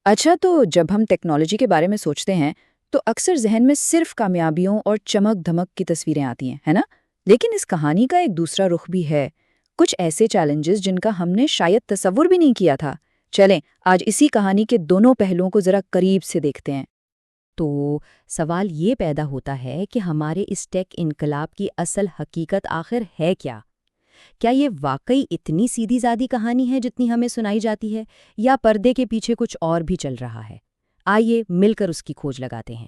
اچھا، تو جب ہم ٹیکنالوجی کے بارے میں سوچتے ہیں تو اکثر ذہن میں صرف کامیابیوں اور چمک دھمک کی تصویریں آتی ہیں، ہے نا؟ لیکن اس کہانی کا ایک دوسرا رخ بھی ہے، کچھ ایسے چیلنجز جن کا ہم نے شاید تصور بھی نہیں کیا تھا۔ چلیں آج اسی کہانی کے دونوں پہلوؤں کو ذرا قریب سے دیکھتے ہیں۔ تو سوال یہ پیدا ہوتا ہے کہ ہمارے اس ٹیک انقلاب کی اصل حقیقت آخر ہے کیا؟ کیا یہ واقعی اتنی سیدھی سادی کہانی ہے جتنی ہمیں سنائی جاتی ہے، یا پردے کے پیچھے کچھ اور بھی چل رہا ہے؟ آئیے مل کر اس کی کھوج لگاتے ہیں۔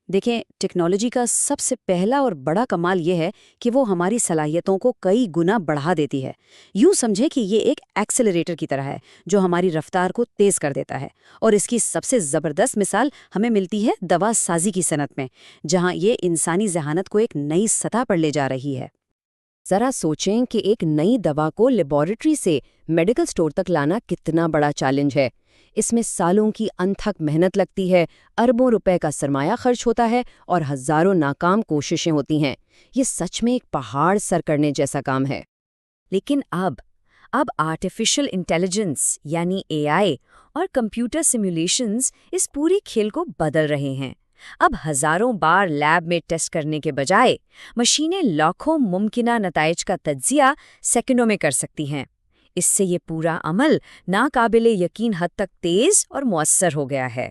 دیکھیں، ٹیکنالوجی کا سب سے پہلا اور بڑا کمال یہ ہے کہ وہ ہماری صلاحیتوں کو کئی گنا بڑھا دیتی ہے۔ یوں سمجھے کہ یہ ایک ایکسیلریٹر کی طرح ہے جو ہماری رفتار کو تیز کر دیتا ہے، اور اس کی سب سے زبردست مثال ہمیں ملتی ہے دوا سازی کی صنعت میں، جہاں یہ انسانی ذہانت کو ایک نئی سطح پر لے جا رہی ہے۔ ذرا سوچیں کہ ایک نئی دوا کو لیبارٹری سے میڈیکل سٹور تک لانا کتنا بڑا چیلنج ہے۔ اس میں سالوں کی انتھک محنت لگتی ہے، اربوں روپے کا سرمایہ خرچ ہوتا ہے اور ہزاروں ناکام کوششیں ہوتی ہیں۔ یہ سچ میں ایک پہاڑ سر کرنے جیسا کام ہے۔ لیکن اب آرٹیفیشل انٹیلیجنس یعنی اے آئی اور کمپیوٹر سیمولیشنز اس پوری کھیل کو بدل رہے ہیں۔ اب ہزاروں بار لیب میں ٹیسٹ کرنے کے بجائے مشینیں لاکھوں ممکنہ نتائج کا تجزیہ سیکنڈوں میں کر سکتی ہیں۔ اس سے یہ پورا عمل ناقابل یقین حد تک تیز اور مؤثر ہو گیا ہے۔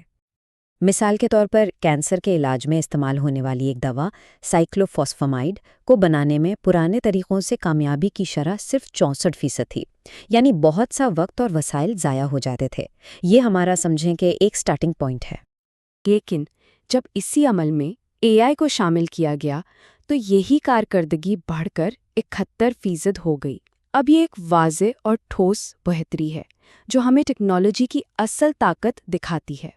مثال کے طور پر کینسر کے علاج میں استعمال ہونے والی ایک دوا سائکلوفاسفامائڈ کو بنانے میں پرانے طریقوں سے کامیابی کی شرح صرف 64% تھی، یعنی بہت سا وقت اور وسائل ضائع ہو جاتے تھے۔ یہ ہمارا سمجھیں کہ ایک سٹارٹنگ پوائنٹ ہے۔ لیکن جب اسی عمل میں اے آئی کو شامل کیا گیا تو یہی کارکردگی بڑھ کر 71% ہو گئی۔ اب یہ ایک واضح اور ٹھوس بہتری ہے جو ہمیں ٹیکنالوجی کی اصل طاقت دکھاتی ہے۔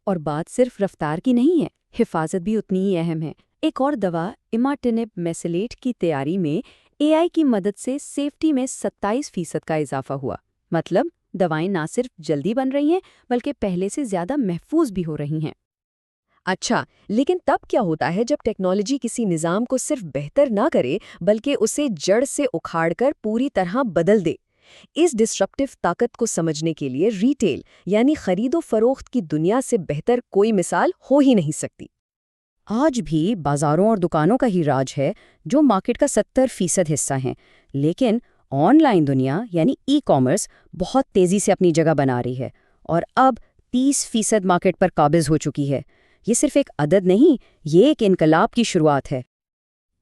اور بات صرف رفتار کی نہیں ہے، حفاظت بھی اتنی ہی اہم ہے۔ ایک اور دوا ایماٹینب میسیلیٹ کی تیاری میں اے آئی کی مدد سے سیفٹی میں 27% کا اضافہ ہوا۔ مطلب دوائیں نہ صرف جلدی بن رہی ہیں بلکہ پہلے سے زیادہ محفوظ بھی ہو رہی ہیں۔ اچھا، لیکن تب کیا ہوتا ہے جب ٹیکنالوجی کسی نظام کو صرف بہتر نہ کرے بلکہ اسے جڑ سے اکھاڑ کر پوری طرح بدل دے؟ اس ڈسرپٹیو طاقت کو سمجھنے کے لیے ریٹیل یعنی خرید و فروخت کی دنیا سے بہتر کوئی مثال ہو ہی نہیں سکتی۔ آج بھی بازاروں اور دکانوں کا ہی راج ہے جو مارکیٹ کا 70% حصہ ہیں، لیکن آن لائن دنیا یعنی ای کامرس بہت تیزی سے اپنی جگہ بنا رہی ہے اور اب 30% مارکیٹ پر قابض ہو چکی ہے۔ یہ صرف ایک عدد نہیں، یہ ایک انقلاب کی شروعات ہے۔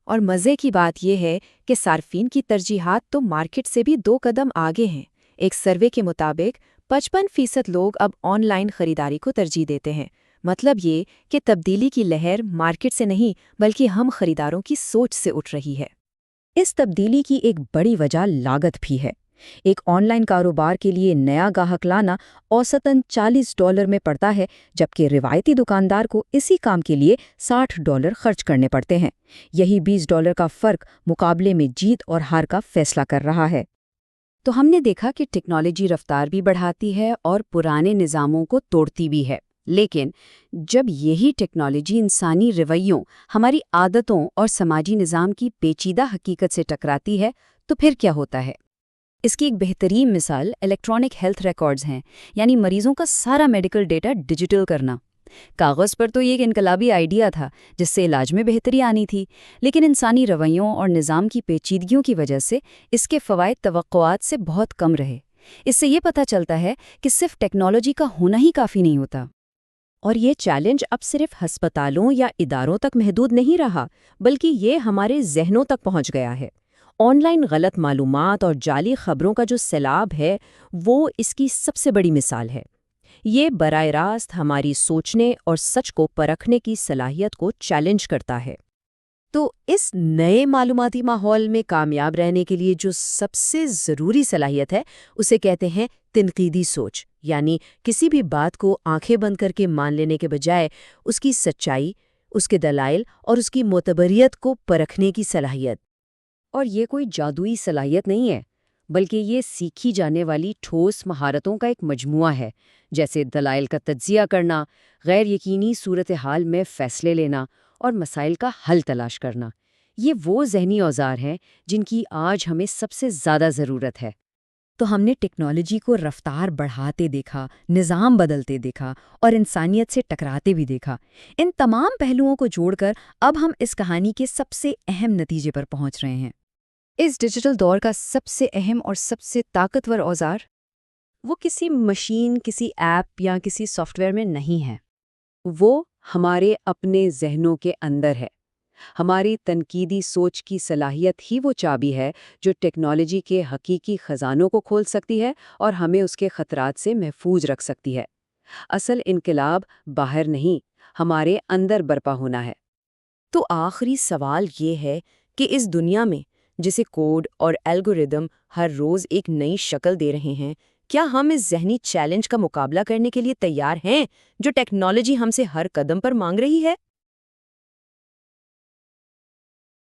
اور مزے کی بات یہ ہے کہ صارفین کی ترجیحات تو مارکیٹ سے بھی 2 قدم آگے ہیں۔ ایک سروے کے مطابق 55% لوگ اب آن لائن خریداری کو ترجیح دیتے ہیں۔ مطلب یہ کہ تبدیلی کی لہر مارکیٹ سے نہیں بلکہ ہم خریداروں کی سوچ سے اٹھ رہی ہے۔ اس تبدیلی کی ایک بڑی وجہ لاگت بھی ہے۔ ایک آن لائن کاروبار کے لیے نیا گاہک لانا اوسطاً $40 میں پڑتا ہے، جبکہ روایتی دکاندار کو اسی کام کے لیے $60 خرچ کرنے پڑتے ہیں۔ یہی $20 کا فرق مقابلے میں جیت اور ہار کا فیصلہ کر رہا ہے۔ تو ہم نے دیکھا کہ ٹیکنالوجی رفتار بھی بڑھاتی ہے اور پرانے نظاموں کو توڑتی بھی ہے، لیکن جب یہی ٹیکنالوجی انسانی رویوں، ہماری عادتوں اور سماجی نظام کی پیچیدہ حقیقت سے ٹکراتی ہے تو پھر کیا ہوتا ہے؟ اس کی ایک بہترین مثال الیکٹرانک ہیلتھ ریکارڈز ہیں، یعنی مریضوں کا سارا میڈیکل ڈیٹا ڈیجیٹل کرنا۔ کاغذ پر تو یہ ایک انقلابی آئیڈیا تھا جس سے علاج میں بہتری آنی تھی، لیکن انسانی رویوں اور نظام کی پیچیدگیوں کی وجہ سے اس کے فوائد توقعات سے بہت کم رہے۔ اس سے یہ پتہ چلتا ہے کہ صرف ٹیکنالوجی کا ہونا ہی کافی نہیں ہوتا۔ اور یہ چیلنج اب صرف ہسپتالوں یا اداروں تک محدود نہیں رہا، بلکہ یہ ہمارے ذہنوں تک پہنچ گیا ہے۔ آن لائن غلط معلومات اور جعلی خبروں کا جو سیلاب ہے وہ اس کی سب سے بڑی مثال ہے۔ یہ براہ راست ہماری سوچنے اور سچ کو پرکھنے کی صلاحیت کو چیلنج کرتا ہے۔ تو اس نئے معلوماتی ماحول میں کامیاب رہنے کے لیے جو سب سے ضروری صلاحیت ہے اسے کہتے ہیں تنقیدی سوچ، یعنی کسی بھی بات کو آنکھیں بند کر کے مان لینے کے بجائے اس کی سچائی، اس کے دلائل اور اس کی معتبریت کو پرکھنے کی صلاحیت۔ اور یہ کوئی جادوئی صلاحیت نہیں ہے، بلکہ یہ سیکھی جانے والی ٹھوس مہارتوں کا ایک مجموعہ ہے، جیسے دلائل کا تجزیہ کرنا، غیر یقینی صورتحال میں فیصلے لینا اور مسائل کا حل تلاش کرنا۔ یہ وہ ذہنی اوزار ہیں جن کی آج ہمیں سب سے زیادہ ضرورت ہے۔ تو ہم نے ٹیکنالوجی کو رفتار بڑھاتے دیکھا، نظام بدلتے دیکھا اور انسانیت سے ٹکراتے بھی دیکھا۔ ان تمام پہلوؤں کو جوڑ کر اب ہم اس کہانی کے سب سے اہم نتیجے پر پہنچ رہے ہیں۔ اس ڈیجیٹل دور کا سب سے اہم اور سب سے طاقتور اوزار وہ کسی مشین، کسی ایپ یا کسی سافٹ ویئر میں نہیں ہے، وہ ہمارے اپنے ذہنوں کے اندر ہے۔ ہماری تنقیدی سوچ کی صلاحیت ہی وہ چابی ہے جو ٹیکنالوجی کے حقیقی خزانوں کو کھول سکتی ہے اور ہمیں اس کے خطرات سے محفوظ رکھ سکتی ہے۔ اصل انقلاب باہر نہیں، ہمارے اندر برپا ہونا ہے۔ تو آخری سوال یہ ہے کہ اس دنیا میں جسے کوڈ اور الگوریدم ہر روز ایک نئی شکل دے رہے ہیں، کیا ہم اس ذہنی چیلنج کا مقابلہ کرنے کے لیے تیار ہیں جو ٹیکنالوجی ہم سے ہر قدم پر مانگ رہی ہے؟